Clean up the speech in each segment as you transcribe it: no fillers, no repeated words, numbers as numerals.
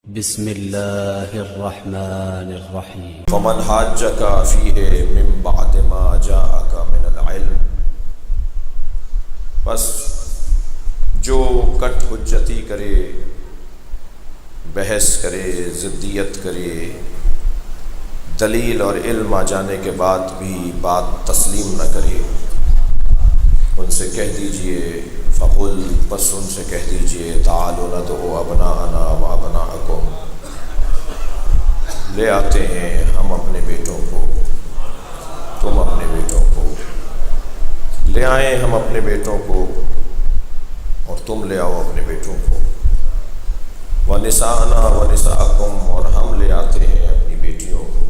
بسم اللہ الرحمن الرحیم فمن حاجک فیہ من بعد ما جاءک من العلم، بس جو کٹ حجتی کرے، بحث کرے، ضدیت کرے، دلیل اور علم آ جانے کے بعد بھی بات تسلیم نہ کرے، ان سے کہہ دیجئے فقل، بس ان سے کہہ دیجئے تعالوا ندعو ابناءنا وابناءکم، لے آتے ہیں ہم اپنے بیٹوں کو، تم اپنے بیٹوں کو، لے آئیں ہم اپنے بیٹوں کو اور تم لے آؤ اپنے بیٹوں کو، ونساءنا ونساءکم، اور ہم لے آتے ہیں اپنی بیٹیوں کو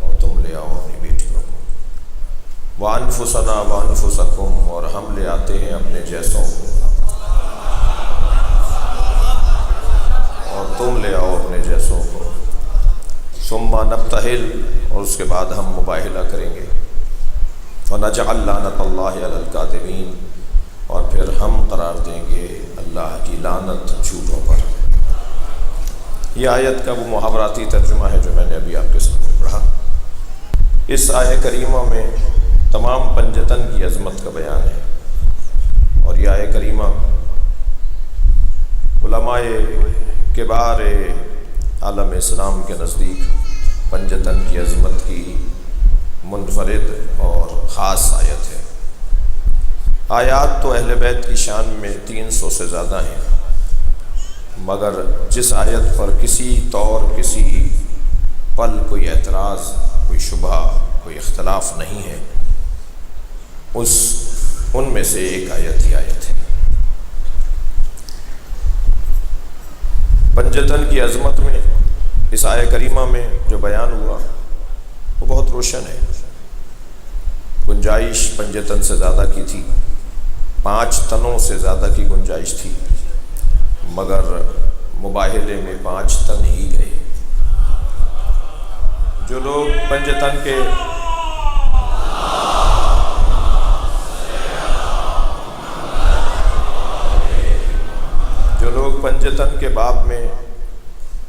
اور تم لے آؤ اپنی بیٹیوں کو، وانفسنا وانفسکم، اور ہم لے آتے ہیں اپنے جیسوں کو اور تم لے آؤ اپنے جیسوں کو، ثم نبتہل، اور اس کے بعد ہم مباہلہ کریں گے، فنجعل لعنت اللہ علی الکاذبین، اور پھر ہم قرار دیں گے اللہ کی لعنت جھوٹوں پر۔ یہ آیت کا وہ محاوراتی ترجمہ ہے جو میں نے ابھی آپ کے سامنے پڑھا۔ اس آیہ کریمہ میں تمام پنجتن کی عظمت کا بیان ہے، اور یہ آیہ کریمہ علماء کبار عالم اسلام کے نزدیک پنجتن کی عظمت کی منفرد اور خاص آیت ہے۔ آیات تو اہل بیت کی شان میں 300 سے زیادہ ہیں، مگر جس آیت پر کسی طور کسی پل کوئی اعتراض، کوئی شبہ، کوئی اختلاف نہیں ہے، ان میں سے ایک آیت ہی آیت ہے۔ پنجتن کی عظمت میں اس آیہ کریمہ میں جو بیان ہوا وہ بہت روشن ہے۔ گنجائش پنجتن سے زیادہ کی تھی، 5 تنوں سے زیادہ کی گنجائش تھی، مگر مباہلے میں 5 تن ہی گئے۔ جو لوگ پنجتن کے باب میں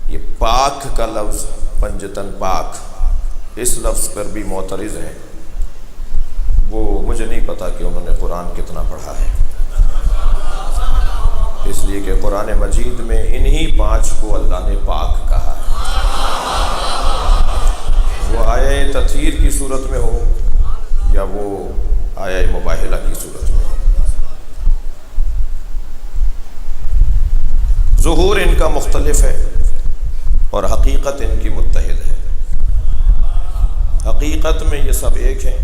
یہ پاک کا لفظ، پنجتن پاک، اس لفظ پر بھی معترض ہیں، وہ مجھے نہیں پتا کہ انہوں نے قرآن کتنا پڑھا ہے، اس لیے کہ قرآن مجید میں انہی 5 کو اللہ نے پاک کہا ہے، وہ آیہ تطہیر کی صورت میں ہو یا وہ آیہ مباہلہ کی صورت میں ہو۔ ظہور ان کا مختلف ہے اور حقیقت ان کی متحد ہے۔ حقیقت میں یہ سب ایک ہیں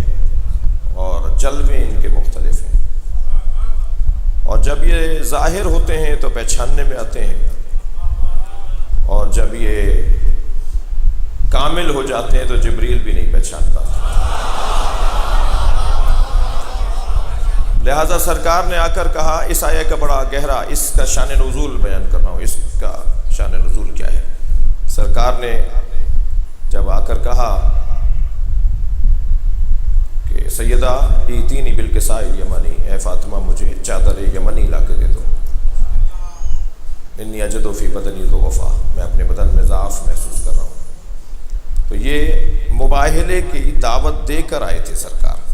اور جلوے ان کے مختلف ہیں، اور جب یہ ظاہر ہوتے ہیں تو پہچاننے میں آتے ہیں، اور جب یہ کامل ہو جاتے ہیں تو جبریل بھی نہیں پہچان پاتے۔ لہذا سرکار نے آ کر کہا، اس آیہ کا بڑا گہرا، اس کا شان نزول بیان کر رہا ہوں، اس کا شان نزول کیا ہے۔ سرکار نے جب آ کر کہا کہ سیدہ ایتینی بالکساء الیمنی، اے فاطمہ مجھے چادر یمنی لا کے دے دو، انی اجد فی بدنی ضعفا، میں اپنے بدن میں ضعف محسوس کر رہا ہوں، تو یہ مباہلے کی دعوت دے کر آئے تھے سرکار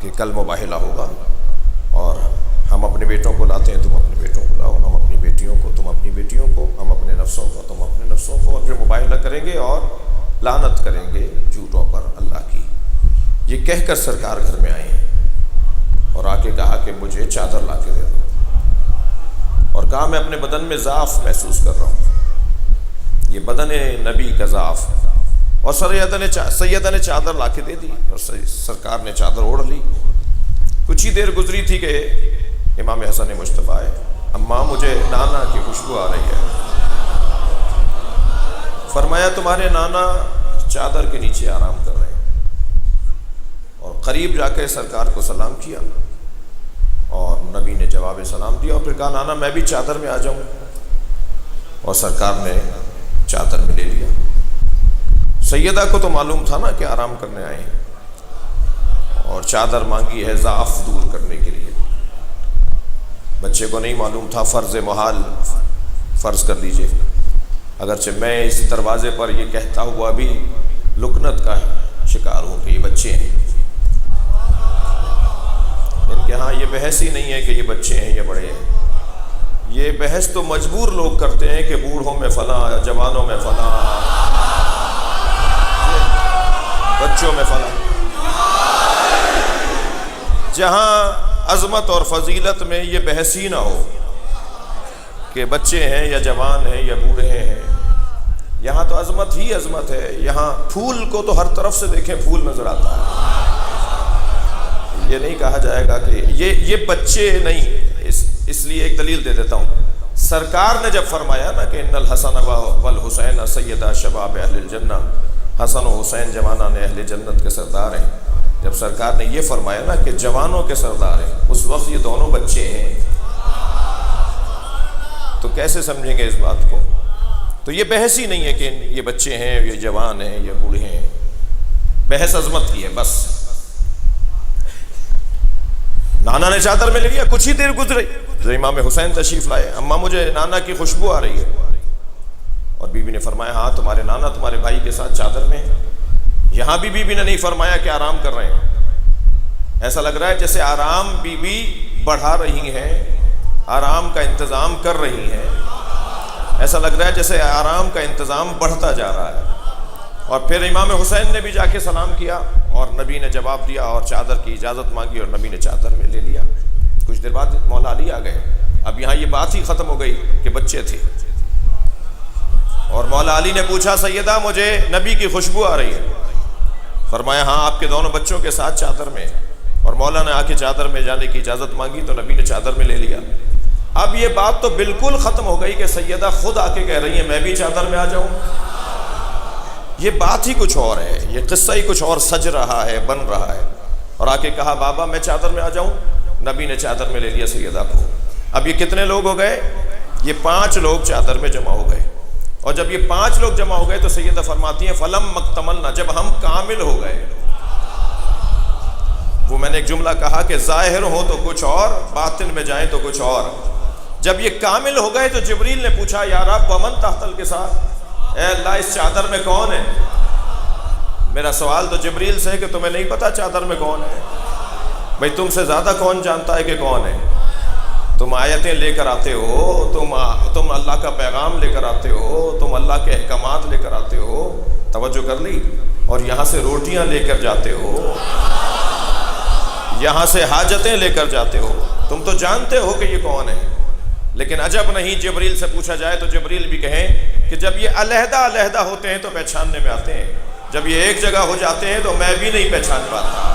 کہ کل مباہلہ ہوگا، اور ہم اپنے بیٹوں کو لاتے ہیں، تم اپنے بیٹوں کو لاؤ، ہم اپنی بیٹیوں کو، تم اپنی بیٹیوں کو، ہم اپنے نفسوں کو، تم اپنے نفسوں کو، اور پھر مباہلہ کریں گے اور لعنت کریں گے جھوٹوں پر اللہ کی۔ یہ کہہ کر سرکار گھر میں آئے ہیں اور آ کے کہا کہ مجھے چادر لا کے دے دو، اور کہا میں اپنے بدن میں ضعف محسوس کر رہا ہوں، یہ بدن نبی کا ضعف، اور سیدہ نے چادر لا کے دے دی اور سرکار نے چادر اوڑھ لی۔ کچھ ہی دیر گزری تھی کہ امام حسن مجتبیٰ آئے، اماں مجھے نانا کی خوشبو آ رہی ہے۔ فرمایا تمہارے نانا چادر کے نیچے آرام کر رہے ہیں، اور قریب جا کے سرکار کو سلام کیا، اور نبی نے جواب سلام دیا، اور پھر کہا نانا میں بھی چادر میں آ جاؤں، اور سرکار نے چادر میں لے لیا۔ سیدہ کو تو معلوم تھا نا کہ آرام کرنے آئے ہیں، اور چادر مانگی ہے ضعف دور کرنے کے لیے۔ بچے کو نہیں معلوم تھا فرض محال فرض کر لیجئے اگرچہ میں اس دروازے پر یہ کہتا ہوا بھی لکنت کا شکار ہوں کہ یہ بچے ہیں، ان کے ہاں یہ بحث ہی نہیں ہے کہ یہ بچے ہیں یا بڑے ہیں، یہ بحث تو مجبور لوگ کرتے ہیں کہ بوڑھوں میں فلاں، جوانوں میں فلاں، بچوں میں فلاں، جہاں عظمت اور فضیلت میں یہ بحث ہی نہ ہو کہ بچے ہیں یا جوان ہیں یا بوڑھے ہیں، یہاں تو عظمت ہی عظمت ہے، یہاں پھول کو تو ہر طرف سے دیکھیں پھول نظر آتا ہے، یہ نہیں کہا جائے گا کہ یہ بچے نہیں۔ اس لیے ایک دلیل دے دیتا ہوں، سرکار نے جب فرمایا نا کہ ان الحسن والحسین سیدا شباب اہل الجنہ، حسن و حسین جوانان اہل جنت کے سردار ہیں، جب سرکار نے یہ فرمایا نا کہ جوانوں کے سردار ہیں، اس وقت یہ دونوں بچے ہیں، تو کیسے سمجھیں گے اس بات کو؟ تو یہ بحث ہی نہیں ہے کہ یہ بچے ہیں، یہ جوان ہیں، یہ بوڑھے ہیں، بحث عظمت کی ہے بس۔ نانا نے چادر میں لے لیا، کچھ ہی دیر گزری جو امام حسین تشریف لائے، اماں مجھے نانا کی خوشبو آ رہی ہے، اور بی بی نے فرمایا ہاں تمہارے نانا تمہارے بھائی کے ساتھ چادر میں ہیں۔ یہاں بھی بی بی نے نہیں فرمایا کہ آرام کر رہے ہیں، ایسا لگ رہا ہے جیسے آرام بی بی بڑھا رہی ہیں، آرام کا انتظام کر رہی ہیں، ایسا لگ رہا ہے جیسے آرام کا انتظام بڑھتا جا رہا ہے۔ اور پھر امام حسین نے بھی جا کے سلام کیا اور نبی نے جواب دیا اور چادر کی اجازت مانگی اور نبی نے چادر میں لے لیا۔ کچھ دیر بعد مولا علی آ گئے، اب یہاں یہ بات ہی ختم ہو گئی کہ بچے تھے، اور مولا علی نے پوچھا سیدہ مجھے نبی کی خوشبو آ رہی ہے، فرمایا ہاں آپ کے دونوں بچوں کے ساتھ چادر میں، اور مولا نے آ کے چادر میں جانے کی اجازت مانگی تو نبی نے چادر میں لے لیا۔ اب یہ بات تو بالکل ختم ہو گئی کہ سیدہ خود آ کے کہہ رہی ہیں میں بھی چادر میں آ جاؤں، یہ بات ہی کچھ اور ہے، یہ قصہ ہی کچھ اور سج رہا ہے، بن رہا ہے، اور آ کے کہا بابا میں چادر میں آ جاؤں، نبی نے چادر میں لے لیا سیدہ کو۔ اب یہ کتنے لوگ ہو گئے؟ یہ 5 لوگ چادر میں جمع ہو گئے، اور جب یہ 5 لوگ جمع ہو گئے تو سیدہ فرماتی ہیں فلم مکتملنا، جب ہم کامل ہو گئے، وہ میں نے ایک جملہ کہا کہ ظاہر ہو تو کچھ اور، باطن میں جائیں تو کچھ اور، جب یہ کامل ہو گئے تو جبریل نے پوچھا یا رب ومن تحت الکساء، اے اللہ اس چادر میں کون ہے؟ میرا سوال تو جبریل سے ہے کہ تمہیں نہیں پتا چادر میں کون ہے؟ بھئی تم سے زیادہ کون جانتا ہے کہ کون ہے؟ تم آیتیں لے کر آتے ہو، تم اللہ کا پیغام لے کر آتے ہو، تم اللہ کے احکامات لے کر آتے ہو، توجہ کر لی، اور یہاں سے روٹیاں لے کر جاتے ہو، یہاں سے حاجتیں لے کر جاتے ہو، تم تو جانتے ہو کہ یہ کون ہے، لیکن عجب نہیں جبریل سے پوچھا جائے تو جبریل بھی کہیں کہ جب یہ علیحدہ علیحدہ ہوتے ہیں تو پہچاننے میں آتے ہیں، جب یہ ایک جگہ ہو جاتے ہیں تو میں بھی نہیں پہچان پاتا۔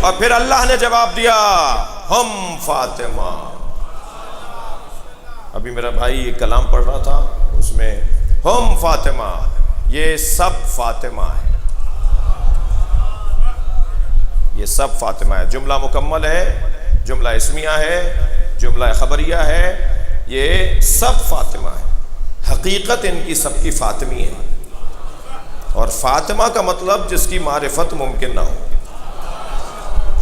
اور پھر اللہ نے جواب دیا ہم فاطمہ۔ ابھی میرا بھائی ایک کلام پڑھ رہا تھا، اس میں ہم فاطمہ، یہ سب فاطمہ ہے، یہ سب فاطمہ ہے، جملہ مکمل ہے، جملہ اسمیہ ہے، جملہ خبریہ ہے، یہ سب فاطمہ ہے، حقیقت ان کی سب کی فاطمی ہے، اور فاطمہ کا مطلب جس کی معرفت ممکن نہ ہو،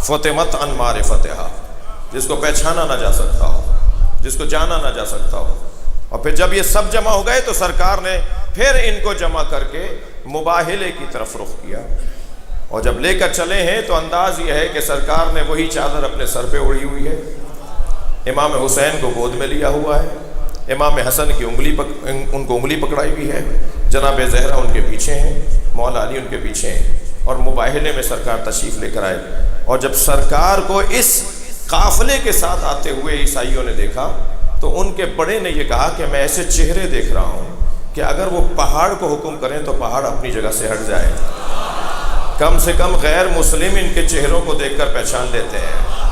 فطمت عن معرفتہا، جس کو پہچانا نہ جا سکتا ہو، جس کو جانا نہ جا سکتا ہو۔ اور پھر جب یہ سب جمع ہو گئے تو سرکار نے پھر ان کو جمع کر کے مباہلے کی طرف رخ کیا، اور جب لے کر چلے ہیں تو انداز یہ ہے کہ سرکار نے وہی چادر اپنے سر پہ اڑی ہوئی ہے، امام حسین کو گود میں لیا ہوا ہے، امام حسن کی ان کو انگلی پکڑائی ہوئی ہے، جناب زہرا ان کے پیچھے ہیں، مولا علی ان کے پیچھے ہیں، اور مباہلے میں سرکار تشریف لے کر آئے۔ اور جب سرکار کو اس قافلے کے ساتھ آتے ہوئے عیسائیوں نے دیکھا تو ان کے بڑے نے یہ کہا کہ میں ایسے چہرے دیکھ رہا ہوں کہ اگر وہ پہاڑ کو حکم کریں تو پہاڑ اپنی جگہ سے ہٹ جائے، کم سے کم غیر مسلم ان کے چہروں کو دیکھ کر پہچان لیتے ہیں۔